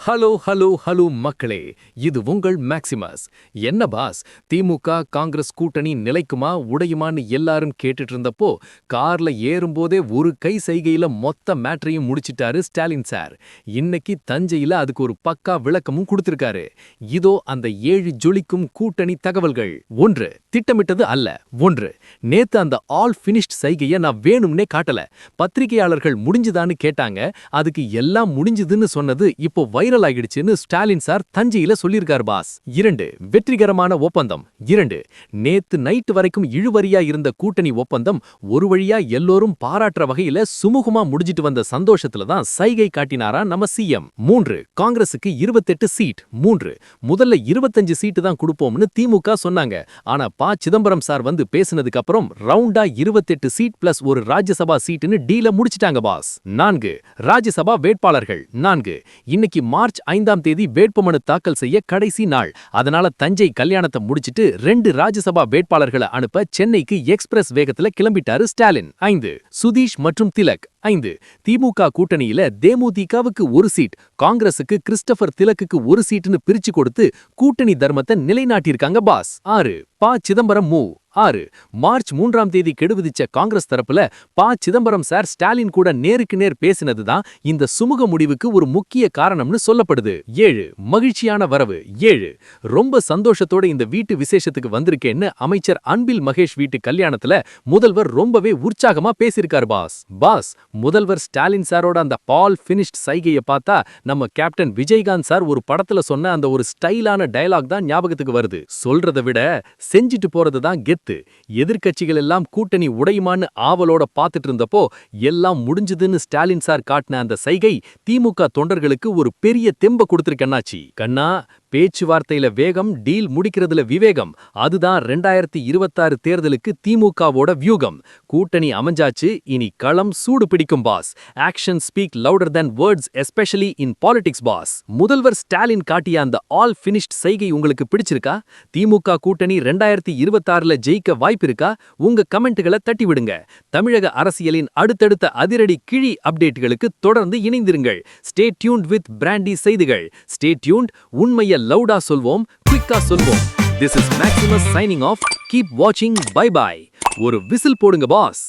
Hello hello hello மக்களே, இது உங்கள் மேக்சிமஸ். என்ன பாஸ், திமுக காங்கிரஸ் கூட்டணி நிலைக்குமா உடையுமான்னு எல்லாரும் கேட்டுட்டு இருந்தப்போ கார்ல ஏறும்போதே ஒரு கை சைகையில மொத்த மேட்டரையும் முடிச்சிட்டாரு ஸ்டாலின் சார். இன்னைக்கு தஞ்சையில அதுக்கு ஒரு பக்கா விளக்கமும் கொடுத்திருக்காரு. இதோ அந்த 7 ஜொலிக்கும் கூட்டணி தகவல்கள். 1. திட்டமிட்டது அல்ல. 1. நேத்து அந்த ஆல் ஃபினிஷ்ட் சைகைய நான் வேணும்னே காட்டல. பத்திரிகையாளர்கள் முடிஞ்சுதான்னு கேட்டாங்க. அதுக்கு எல்லாம் முடிஞ்சுதுன்னு சொன்னது இப்போ வைரல் ஆகிடுச்சுன்னு ஸ்டாலின் சார் தஞ்சையில சொல்லியிருக்கார் பாஸ். 2. வெற்றிகரமான ஒப்பந்தம். 2. நேத்து நைட் வரைக்கும் இழுவரியா இருந்த கூட்டணி ஒப்பந்தம் ஒரு வழியா எல்லோரும் பாராட்டுற வகையில சுமூகமா முடிஞ்சிட்டு வந்த சந்தோஷத்துல தான் சைகை காட்டினாரா நம்ம சிஎம். 3. காங்கிரசுக்கு 28 சீட். 3. முதல்ல 25 சீட்டு தான் கொடுப்போம்னு திமுக சொன்னாங்க. ஆனா சிதம்பரம் சார் வந்து பேசினதுக்கு அப்புறம் ரவுண்டா 28 சீட் பிளஸ் ஒரு ராஜ்யசபா சீட்டுன்னு டீல முடிச்சிட்டாங்க பாஸ். 4. ராஜ்யசபா வேட்பாளர்கள். 4. இன்னைக்கு மார்ச் 5ஆம் தேதி வேட்புமனு தாக்கல் செய்ய கடைசி நாள். அதனால தஞ்சை கல்யாணத்தை முடிச்சிட்டு 2 ராஜ்யசபா வேட்பாளர்களை அனுப்ப சென்னைக்கு எக்ஸ்பிரஸ் வேகத்துல கிளம்பிட்டாரு ஸ்டாலின். 5. சுதீஷ் மற்றும் திலக். 5. திமுக கூட்டணியில தேமுதிகவுக்கு ஒரு சீட், காங்கிரசுக்கு கிறிஸ்டபர் திலக்குக்கு ஒரு சீட்னு பிரிச்சு கொடுத்து கூட்டணி தர்மத்தை நிலைநாட்டியிருக்காங்க பாஸ். 6. சிதம்பரம் மூவ். 6. மார்ச் 3ஆம் தேதி கெடுவிதிச்ச காங்கிரஸ் தரப்புல சிதம்பரம் சார் ஸ்டாலின் கூட நேருக்கு நேர் பேசினதுதான் இந்த சுமூக முடிவுக்கு ஒரு முக்கிய காரணம்னு சொல்லப்படுது. 7. மகிழ்ச்சியான வரவு. 7. ரொம்ப சந்தோஷத்தோட இந்த வீட்டு விசேஷத்துக்கு வந்திருக்கேன்னு அமைச்சர் அன்பில் மகேஷ் வீட்டு கல்யாணத்துல முதல்வர் ரொம்பவே உற்சாகமா பேசியிருக்கார் பாஸ். முதல்வர் ஸ்டாலின் சாரோட அந்த பால் ஃபினிஷ்ட் சைகைய பார்த்தா நம்ம கேப்டன் விஜயகாந்த் சார் ஒரு படத்துல சொன்ன அந்த ஒரு ஸ்டைலான டயலாக் தான் ஞாபகத்துக்கு வருது. சொல்றதை விட செஞ்சிட்டு போறதுதான் கெத்து. எதிர்க்கட்சிகள் எல்லாம் கூட்டணி உடையுமான்னு ஆவலோட பாத்துட்டு இருந்தப்போ எல்லாம் முடிஞ்சதுன்னு ஸ்டாலின் சார் காட்டின அந்த சைகை திமுக தொண்டர்களுக்கு ஒரு பெரிய தெம்ப கொடுத்திருக்கண்ணாச்சி. கண்ணா, பேச்சுவார்த்தையில வேகம், டீல் முடிக்கிறதுல விவேகம். அதுதான் 2026 தேர்தலுக்கு திமுகவோட வியூகம். கூட்டணி அமைஞ்சாச்சு, இனி களம் சூடு பிடிக்கும் boss. Action speak louder than words, especially in politics boss. முதல்வர் ஸ்டாலின் காட்டிய அந்த ஆல் ஃபினிஷ்ட் சைகை உங்களுக்கு பிடிச்சிருக்கா? திமுக கூட்டணி 2026ல ஜெயிக்க வாய்ப்பு இருக்கா? உங்க கமெண்ட்களை தட்டி விடுங்க. தமிழக அரசியலின் அடுத்தடுத்த அதிரடி கிழி அப்டேட்டுகளுக்கு தொடர்ந்து இணைந்திருங்கள். ஸ்டே டியூன்ட் வித் பிராண்டி செய்திகள். Stay tuned. உண்மைய லவுடா சொல்வோம், குயிக்கா சொல்வோம். This is Maximus signing off. Keep watching. Bye bye. ஒரு விசில் போடுங்க பாஸ்.